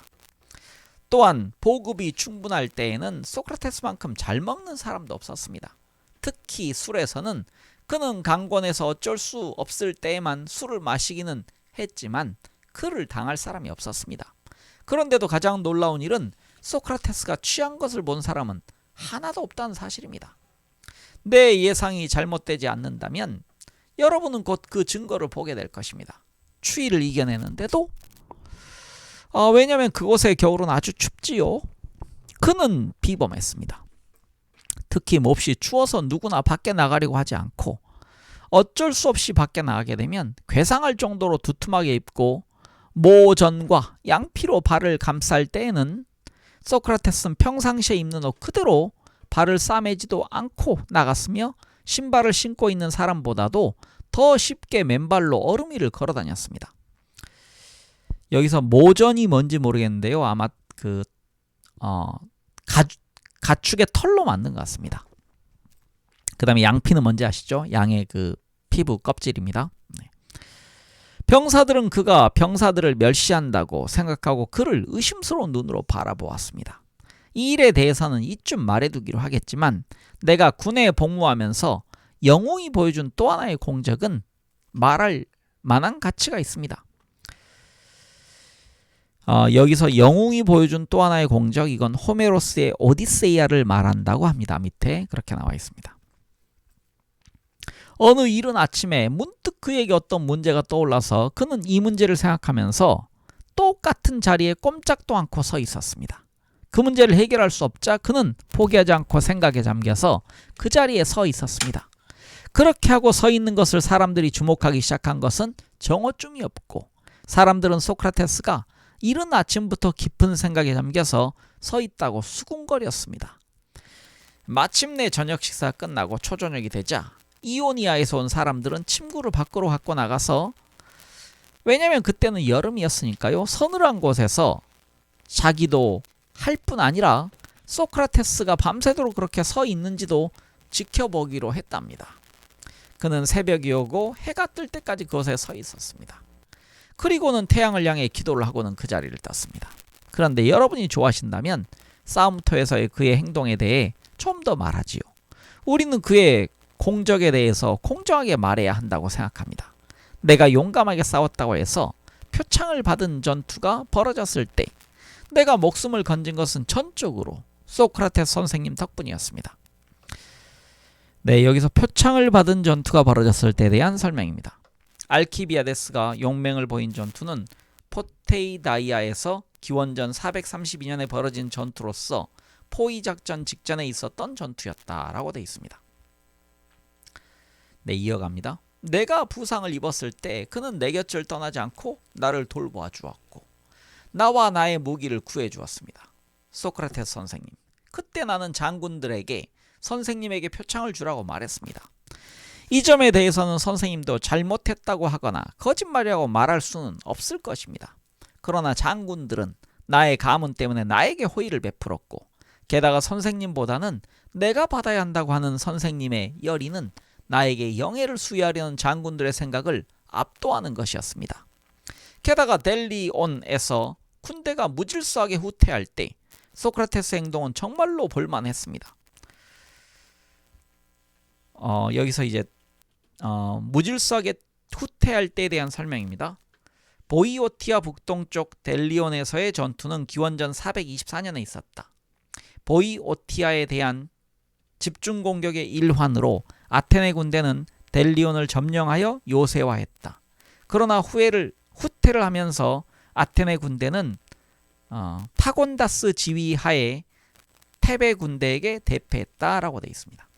또한 보급이 충분할 때에는 소크라테스만큼 잘 먹는 사람도 없었습니다. 특히 술에서는 그는 강권해서 어쩔 수 없을 때에만 술을 마시기는 했지만 그를 당할 사람이 없었습니다. 그런데도 가장 놀라운 일은 소크라테스가 취한 것을 본 사람은 하나도 없다는 사실입니다. 내 예상이 잘못되지 않는다면 여러분은 곧 그 증거를 보게 될 것입니다. 추위를 이겨내는데도 왜냐하면 그곳의 겨울은 아주 춥지요. 그는 비범했습니다. 특히 몹시 추워서 누구나 밖에 나가려고 하지 않고 어쩔 수 없이 밖에 나가게 되면 괴상할 정도로 두툼하게 입고 모전과 양피로 발을 감쌀 때에는 소크라테스는 평상시에 입는 옷 그대로 발을 싸매지도 않고 나갔으며 신발을 신고 있는 사람보다도 더 쉽게 맨발로 얼음 위를 걸어 다녔습니다. 여기서 모전이 뭔지 모르겠는데요. 아마 가축의 털로 만든 것 같습니다. 그 다음에 양피는 뭔지 아시죠? 양의 그 피부 껍질입니다. 네. 병사들은 그가 병사들을 멸시한다고 생각하고 그를 의심스러운 눈으로 바라보았습니다. 이 일에 대해서는 이쯤 말해두기로 하겠지만 내가 군에 복무하면서 영웅이 보여준 또 하나의 공적은 말할 만한 가치가 있습니다. 여기서 영웅이 보여준 또 하나의 공적, 이건 호메로스의 오디세이아를 말한다고 합니다. 밑에 그렇게 나와 있습니다. 어느 이른 아침에 문득 그에게 어떤 문제가 떠올라서 그는 이 문제를 생각하면서 똑같은 자리에 꼼짝도 않고 서 있었습니다. 그 문제를 해결할 수 없자 그는 포기하지 않고 생각에 잠겨서 그 자리에 서 있었습니다. 그렇게 하고 서 있는 것을 사람들이 주목하기 시작한 것은 정오쯤이었고 사람들은 소크라테스가 이른 아침부터 깊은 생각에 잠겨서 서 있다고 수군거렸습니다. 마침내 저녁 식사가 끝나고 초저녁이 되자 이오니아에서 온 사람들은 침구를 밖으로 갖고 나가서, 왜냐면 그때는 여름이었으니까요, 서늘한 곳에서 자기도 할 뿐 아니라 소크라테스가 밤새도록 그렇게 서 있는지도 지켜보기로 했답니다. 그는 새벽이 오고 해가 뜰 때까지 그곳에 서 있었습니다. 그리고는 태양을 향해 기도를 하고는 그 자리를 떴습니다. 그런데 여러분이 좋아하신다면 싸움터에서의 그의 행동에 대해 좀 더 말하지요. 우리는 그의 공적에 대해서 공정하게 말해야 한다고 생각합니다. 내가 용감하게 싸웠다고 해서 표창을 받은 전투가 벌어졌을 때 내가 목숨을 건진 것은 전적으로 소크라테스 선생님 덕분이었습니다. 네, 여기서 표창을 받은 전투가 벌어졌을 때에 대한 설명입니다. 알키비아데스가 용맹을 보인 전투는 포테이다이아에서 기원전 432년에 벌어진 전투로서 포위작전 직전에 있었던 전투였다라고 되어 있습니다. 네, 이어갑니다. 내가 부상을 입었을 때 그는 내 곁을 떠나지 않고 나를 돌보아 주었고 나와 나의 무기를 구해 주었습니다. 소크라테스 선생님, 그때 나는 장군들에게 선생님에게 표창을 주라고 말했습니다. 이 점에 대해서는 선생님도 잘못했다고 하거나 거짓말이라고 말할 수는 없을 것입니다. 그러나 장군들은 나의 가문 때문에 나에게 호의를 베풀었고, 게다가 선생님보다는 내가 받아야 한다고 하는 선생님의 열의는 나에게 영예를 수여하려는 장군들의 생각을 압도하는 것이었습니다. 게다가 델리온에서 군대가 무질서하게 후퇴할 때 소크라테스 행동은 정말로 볼만했습니다. 여기서 이제 무질서하게 후퇴할 때에 대한 설명입니다. 보이오티아 북동쪽 델리온에서의 전투는 기원전 424년에 있었다. 보이오티아에 대한 집중 공격의 일환으로 아테네 군대는 델리온을 점령하여 요새화했다. 그러나 후퇴를 하면서 아테네 군대는 타곤다스 지휘하에 테베 군대에게 대패했다라고 되어 있습니다.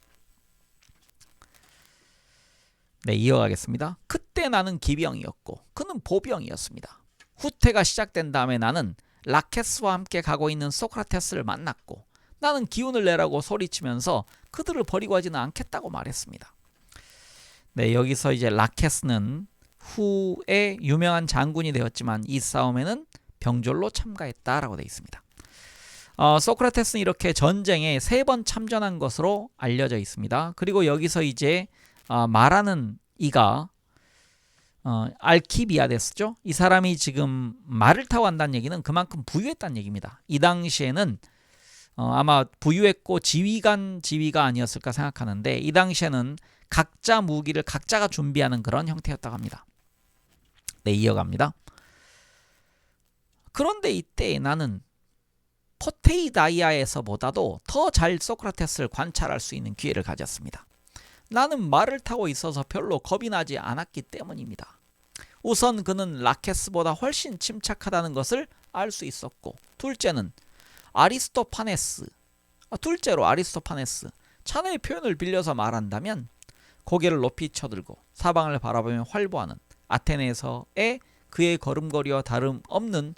네, 이어가겠습니다. 그때 나는 기병이었고 그는 보병이었습니다. 후퇴가 시작된 다음에 나는 라케스와 함께 가고 있는 소크라테스를 만났고, 나는 기운을 내라고 소리치면서 그들을 버리고 하지는 않겠다고 말했습니다. 네, 여기서 이제 라케스는 후에 유명한 장군이 되었지만 이 싸움에는 병졸로 참가했다라고 되어 있습니다. 소크라테스는 이렇게 전쟁에 3번 참전한 것으로 알려져 있습니다. 그리고 여기서 이제 말하는 이가 알키비아데스죠. 이 사람이 지금 말을 타고 한다는 얘기는 그만큼 부유했다는 얘기입니다. 이 당시에는 아마 부유했고 지휘가 아니었을까 생각하는데, 이 당시에는 각자 무기를 각자가 준비하는 그런 형태였다고 합니다. 네, 이어갑니다. 그런데 이때 나는 포테이다이아에서보다도 더 잘 소크라테스를 관찰할 수 있는 기회를 가졌습니다. 나는 말을 타고 있어서 별로 겁이 나지 않았기 때문입니다. 우선 그는 라케스보다 훨씬 침착하다는 것을 알 수 있었고, 둘째로 아리스토파네스, 자네의 표현을 빌려서 말한다면 고개를 높이 쳐들고 사방을 바라보며 활보하는 아테네에서의 그의 걸음걸이와 다름없는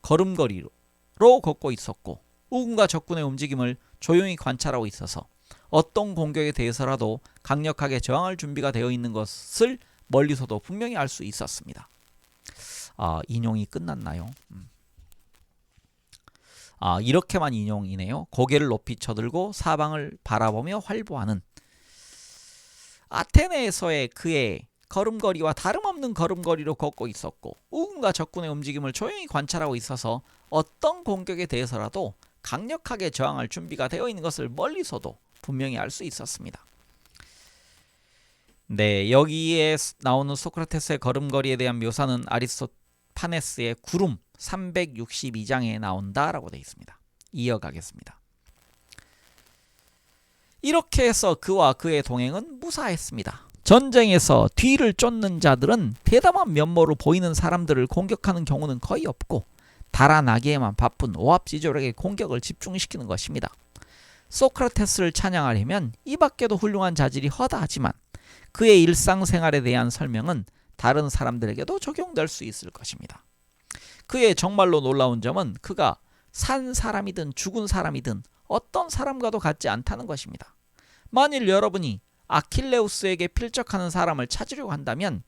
걸음걸이로 걷고 있었고, 우군과 적군의 움직임을 조용히 관찰하고 있어서 어떤 공격에 대해서라도 강력하게 저항할 준비가 되어 있는 것을 멀리서도 분명히 알 수 있었습니다. 인용이 끝났나요? 이렇게만 인용이네요. 고개를 높이 쳐들고 사방을 바라보며 활보하는 아테네에서의 그의 걸음걸이와 다름없는 걸음걸이로 걷고 있었고, 우군과 적군의 움직임을 조용히 관찰하고 있어서 어떤 공격에 대해서라도 강력하게 저항할 준비가 되어 있는 것을 멀리서도 분명히 알 수 있었습니다. 네, 여기에 나오는 소크라테스의 걸음걸이에 대한 묘사는 아리스토파네스의 구름 362장에 나온다라고 되어 있습니다. 이어가겠습니다. 이렇게 해서 그와 그의 동행은 무사했습니다. 전쟁에서 뒤를 쫓는 자들은 대담한 면모로 보이는 사람들을 공격하는 경우는 거의 없고, 달아나기에만 바쁜 오합지졸에게 공격을 집중시키는 것입니다. 소크라테스를 찬양하려면 이 밖에도 훌륭한 자질이 허다하지만 그의 일상생활에 대한 설명은 다른 사람들에게도 적용될 수 있을 것입니다. 그의 정말로 놀라운 점은 그가 산 사람이든 죽은 사람이든 어떤 사람과도 같지 않다는 것입니다. 만일 여러분이 아킬레우스에게 필적하는 사람을 찾으려고 한다면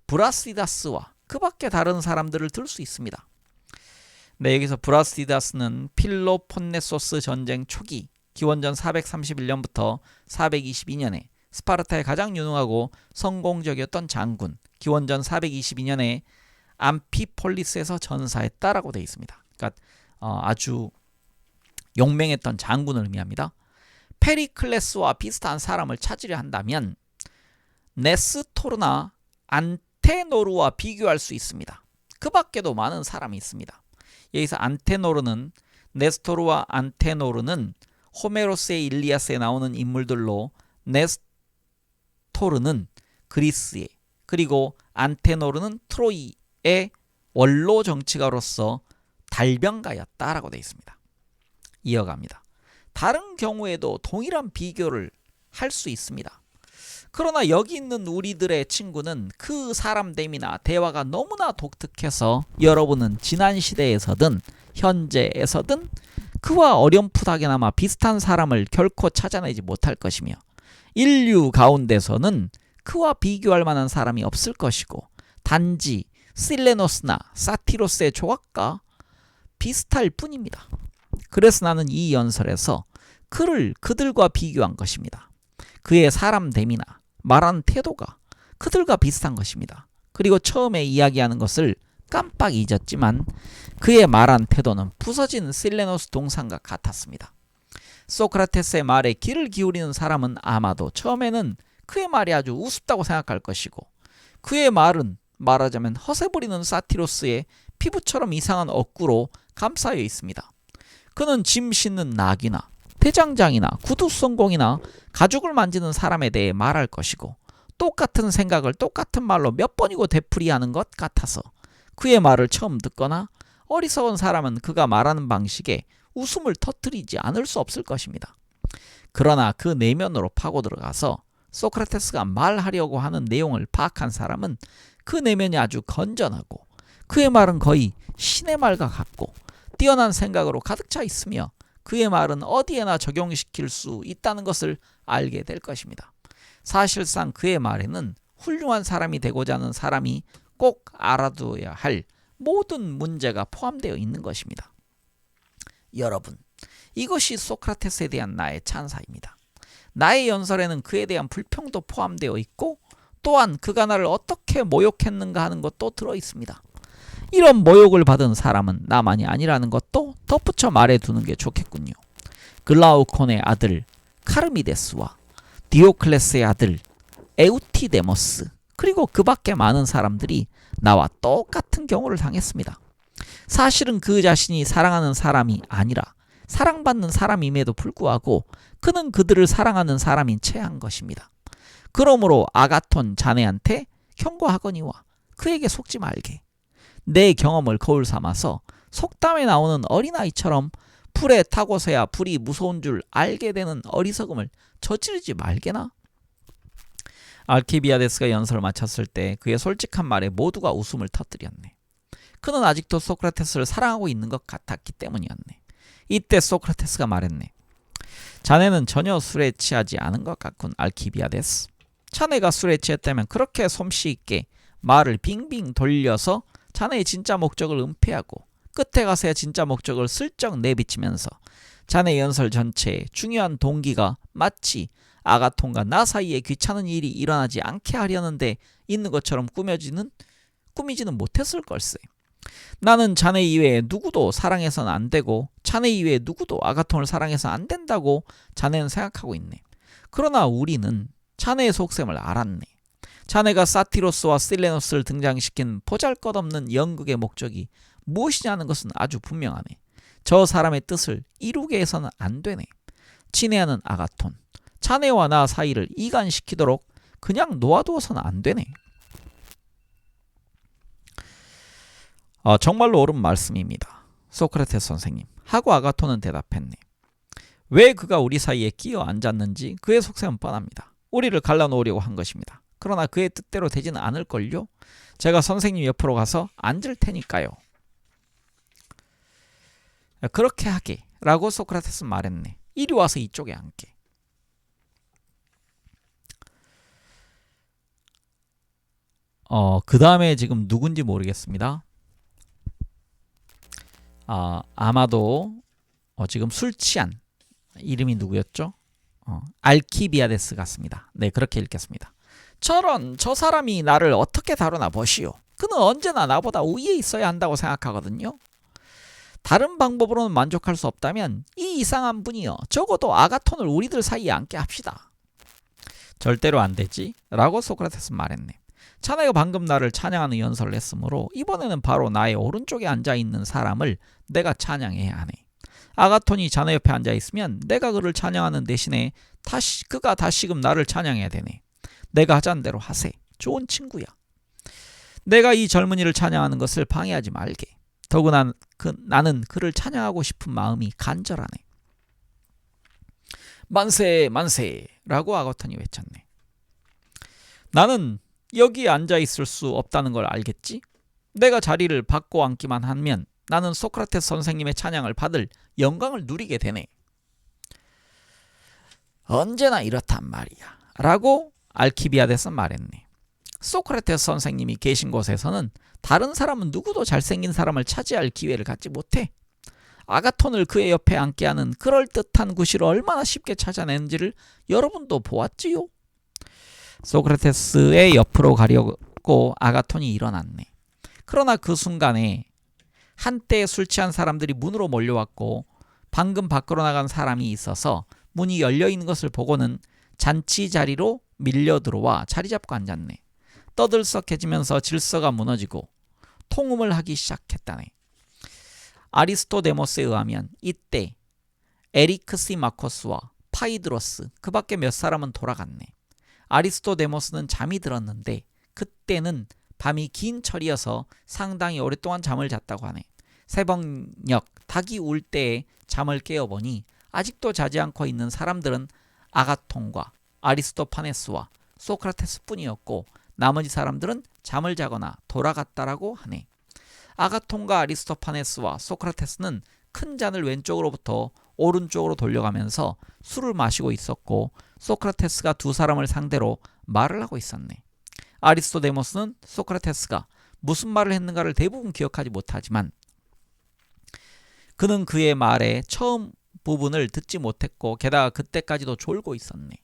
브라시다스와 그 밖에 다른 사람들을 들 수 있습니다. 네, 여기서 브라시다스는 필로폰네소스 전쟁 초기 기원전 431년부터 422년에 스파르타의 가장 유능하고 성공적이었던 장군, 기원전 422년에 암피폴리스에서 전사했다라고 되어 있습니다. 그러니까 아주 용맹했던 장군을 의미합니다. 페리클레스와 비슷한 사람을 찾으려 한다면 네스토르나 안테노르와 비교할 수 있습니다. 그 밖에도 많은 사람이 있습니다. 여기서 네스토르와 안테노르는 호메로스의 일리아스에 나오는 인물들로, 네스토르는 그리스의, 그리고 안테노르는 트로이의 원로 정치가로서 달병가였다라고 되어 있습니다. 이어갑니다. 다른 경우에도 동일한 비교를 할 수 있습니다. 그러나 여기 있는 우리들의 친구는 그 사람됨이나 대화가 너무나 독특해서 여러분은 지난 시대에서든 현재에서든 그와 어렴풋하게나마 비슷한 사람을 결코 찾아내지 못할 것이며 인류 가운데서는 그와 비교할 만한 사람이 없을 것이고 단지 실레노스나 사티로스의 조각과 비슷할 뿐입니다. 그래서 나는 이 연설에서 그를 그들과 비교한 것입니다. 그의 사람됨이나 말하는 태도가 그들과 비슷한 것입니다. 그리고 처음에 이야기하는 것을 깜빡 잊었지만 그의 말한 태도는 부서진 실레노스 동상과 같았습니다. 소크라테스의 말에 귀를 기울이는 사람은 아마도 처음에는 그의 말이 아주 우습다고 생각할 것이고 그의 말은 말하자면 허세 부리는 사티로스의 피부처럼 이상한 억구로 감싸여 있습니다. 그는 짐 싣는 낙이나 대장장이나 구두성공이나 가죽을 만지는 사람에 대해 말할 것이고 똑같은 생각을 똑같은 말로 몇 번이고 되풀이하는 것 같아서 그의 말을 처음 듣거나 어리석은 사람은 그가 말하는 방식에 웃음을 터뜨리지 않을 수 없을 것입니다. 그러나 그 내면으로 파고 들어가서 소크라테스가 말하려고 하는 내용을 파악한 사람은 그 내면이 아주 건전하고 그의 말은 거의 신의 말과 같고 뛰어난 생각으로 가득 차 있으며 그의 말은 어디에나 적용시킬 수 있다는 것을 알게 될 것입니다. 사실상 그의 말에는 훌륭한 사람이 되고자 하는 사람이 꼭 알아두어야 할 모든 문제가 포함되어 있는 것입니다. 여러분, 이것이 소크라테스에 대한 나의 찬사입니다. 나의 연설에는 그에 대한 불평도 포함되어 있고 또한 그가 나를 어떻게 모욕했는가 하는 것도 들어있습니다. 이런 모욕을 받은 사람은 나만이 아니라는 것도 덧붙여 말해두는 게 좋겠군요. 글라우콘의 아들 카르미데스와 디오클레스의 아들 에우티데모스 그리고 그 밖에 많은 사람들이 나와 똑같은 경우를 당했습니다. 사실은 그 자신이 사랑하는 사람이 아니라 사랑받는 사람임에도 불구하고 그는 그들을 사랑하는 사람인 채 한 것입니다. 그러므로 아가톤 자네한테 경고하거니와 그에게 속지 말게. 내 경험을 거울 삼아서 속담에 나오는 어린아이처럼 불에 타고서야 불이 무서운 줄 알게 되는 어리석음을 저지르지 말게나. 알키비아데스가 연설을 마쳤을 때 그의 솔직한 말에 모두가 웃음을 터뜨렸네. 그는 아직도 소크라테스를 사랑하고 있는 것 같았기 때문이었네. 이때 소크라테스가 말했네. 자네는 전혀 술에 취하지 않은 것 같군, 알키비아데스. 자네가 술에 취했다면 그렇게 솜씨 있게 말을 빙빙 돌려서 자네의 진짜 목적을 은폐하고 끝에 가서야 진짜 목적을 슬쩍 내비치면서 자네 연설 전체의 중요한 동기가 마치 아가톤과 나 사이에 귀찮은 일이 일어나지 않게 하려는데 있는 것처럼 꾸미지는 못했을 걸세. 나는 자네 이외에 누구도 사랑해서는 안 되고 자네 이외에 누구도 아가톤을 사랑해서 안 된다고 자네는 생각하고 있네. 그러나 우리는 자네의 속셈을 알았네. 자네가 사티로스와 실레노스를 등장시킨 보잘것없는 연극의 목적이 무엇이냐는 것은 아주 분명하네. 저 사람의 뜻을 이루게 해서는 안 되네. 친애하는 아가톤, 자네와 나 사이를 이간시키도록 그냥 놓아두어서는 안 되네. 정말로 옳은 말씀입니다, 소크라테스 선생님. 하고 아가톤은 대답했네. 왜 그가 우리 사이에 끼어 앉았는지 그의 속셈은 뻔합니다. 우리를 갈라놓으려고 한 것입니다. 그러나 그의 뜻대로 되지는 않을걸요. 제가 선생님 옆으로 가서 앉을 테니까요. 그렇게 하게 라고 소크라테스는 말했네. 이리 와서 이쪽에 앉게. 그 다음에 지금 누군지 모르겠습니다. 아마도 지금 술 취한 이름이 누구였죠? 알키비아데스 같습니다. 네, 그렇게 읽겠습니다. 저런, 저 사람이 나를 어떻게 다루나 보시오. 그는 언제나 나보다 우위에 있어야 한다고 생각하거든요. 다른 방법으로는 만족할 수 없다면 이 이상한 분이여 적어도 아가톤을 우리들 사이에 앉게 합시다. 절대로 안 되지 라고 소크라테스는 말했네. 자네가 방금 나를 찬양하는 연설을 했으므로 이번에는 바로 나의 오른쪽에 앉아있는 사람을 내가 찬양해야 하네. 아가톤이 자네 옆에 앉아있으면 내가 그를 찬양하는 대신에 그가 다시금 나를 찬양해야 되네. 내가 하자는 대로 하세. 좋은 친구야. 내가 이 젊은이를 찬양하는 것을 방해하지 말게. 더구나 나는 그를 찬양하고 싶은 마음이 간절하네. 만세 만세 라고 아가톤이 외쳤네. 나는 여기에 앉아있을 수 없다는 걸 알겠지? 내가 자리를 바꿔 앉기만 하면 나는 소크라테스 선생님의 찬양을 받을 영광을 누리게 되네. 언제나 이렇단 말이야 라고 알키비아데스는 말했네. 소크라테스 선생님이 계신 곳에서는 다른 사람은 누구도 잘생긴 사람을 차지할 기회를 갖지 못해. 아가톤을 그의 옆에 앉게 하는 그럴듯한 구실을 얼마나 쉽게 찾아내는지를 여러분도 보았지요. 소크라테스의 옆으로 가려고 아가톤이 일어났네. 그러나 그 순간에 한때 술 취한 사람들이 문으로 몰려왔고 방금 밖으로 나간 사람이 있어서 문이 열려있는 것을 보고는 잔치 자리로 밀려 들어와 자리 잡고 앉았네. 떠들썩해지면서 질서가 무너지고 통음을 하기 시작했다네. 아리스토데모스에 의하면 이때 에리크시마코스와 파이드로스 그 밖에 몇 사람은 돌아갔네. 아리스토데모스는 잠이 들었는데 그때는 밤이 긴 철이어서 상당히 오랫동안 잠을 잤다고 하네. 새벽녘 닭이 울 때에 잠을 깨어보니 아직도 자지 않고 있는 사람들은 아가톤과 아리스토파네스와 소크라테스 뿐이었고 나머지 사람들은 잠을 자거나 돌아갔다라고 하네. 아가톤과 아리스토파네스와 소크라테스는 큰 잔을 왼쪽으로부터 오른쪽으로 돌려가면서 술을 마시고 있었고 소크라테스가 두 사람을 상대로 말을 하고 있었네. 아리스토데모스는 소크라테스가 무슨 말을 했는가를 대부분 기억하지 못하지만 그는 그의 말의 처음 부분을 듣지 못했고 게다가 그때까지도 졸고 있었네.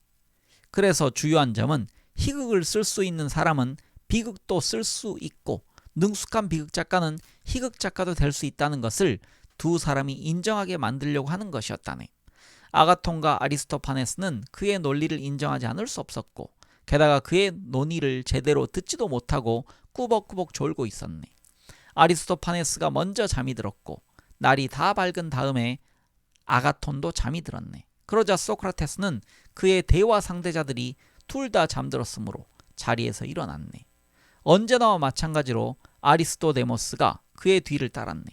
그래서 주요한 점은 희극을 쓸 수 있는 사람은 비극도 쓸 수 있고 능숙한 비극작가는 희극작가도 될 수 있다는 것을 두 사람이 인정하게 만들려고 하는 것이었다네. 아가톤과 아리스토파네스는 그의 논리를 인정하지 않을 수 없었고 게다가 그의 논의를 제대로 듣지도 못하고 꾸벅꾸벅 졸고 있었네. 아리스토파네스가 먼저 잠이 들었고 날이 다 밝은 다음에 아가톤도 잠이 들었네. 그러자 소크라테스는 그의 대화 상대자들이 둘 다 잠들었으므로 자리에서 일어났네. 언제나와 마찬가지로 아리스토데모스가 그의 뒤를 따랐네.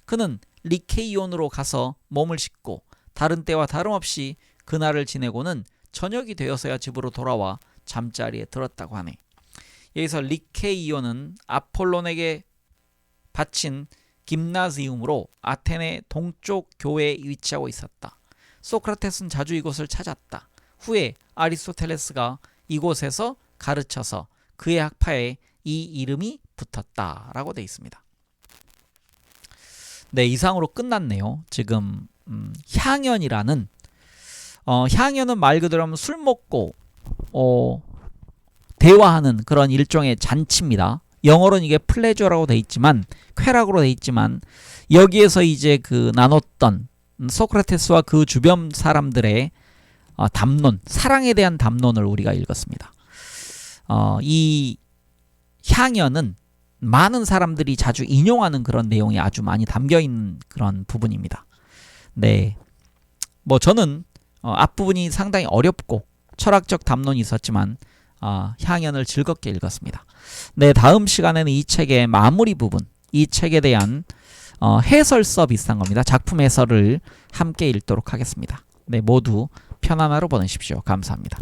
그는 리케이온으로 가서 몸을 씻고 다른 때와 다름없이 그날을 지내고는 저녁이 되어서야 집으로 돌아와 잠자리에 들었다고 하네. 여기서 리케이온은 아폴론에게 바친 김나지움으로 아테네 동쪽 교회에 위치하고 있었다. 소크라테스는 자주 이곳을 찾았다. 후에 아리스토텔레스가 이곳에서 가르쳐서 그의 학파에 이 이름이 붙었다라고 되어 있습니다. 네, 이상으로 끝났네요. 지금 향연이라는 향연은 말 그대로 하면 술 먹고 대화하는 그런 일종의 잔치입니다. 영어로는 이게 플레저라고 돼 있지만 쾌락으로 돼 있지만 여기에서 이제 그 나눴던 소크라테스와 그 주변 사람들의 담론, 사랑에 대한 담론을 우리가 읽었습니다. 이 향연은 많은 사람들이 자주 인용하는 그런 내용이 아주 많이 담겨있는 그런 부분입니다. 네, 뭐 저는 앞부분이 상당히 어렵고 철학적 담론이 있었지만 향연을 즐겁게 읽었습니다. 네, 다음 시간에는 이 책의 마무리 부분, 이 책에 대한 해설서 비슷한 겁니다. 작품 해설을 함께 읽도록 하겠습니다. 네, 모두 편안한 하루 보내십시오. 감사합니다.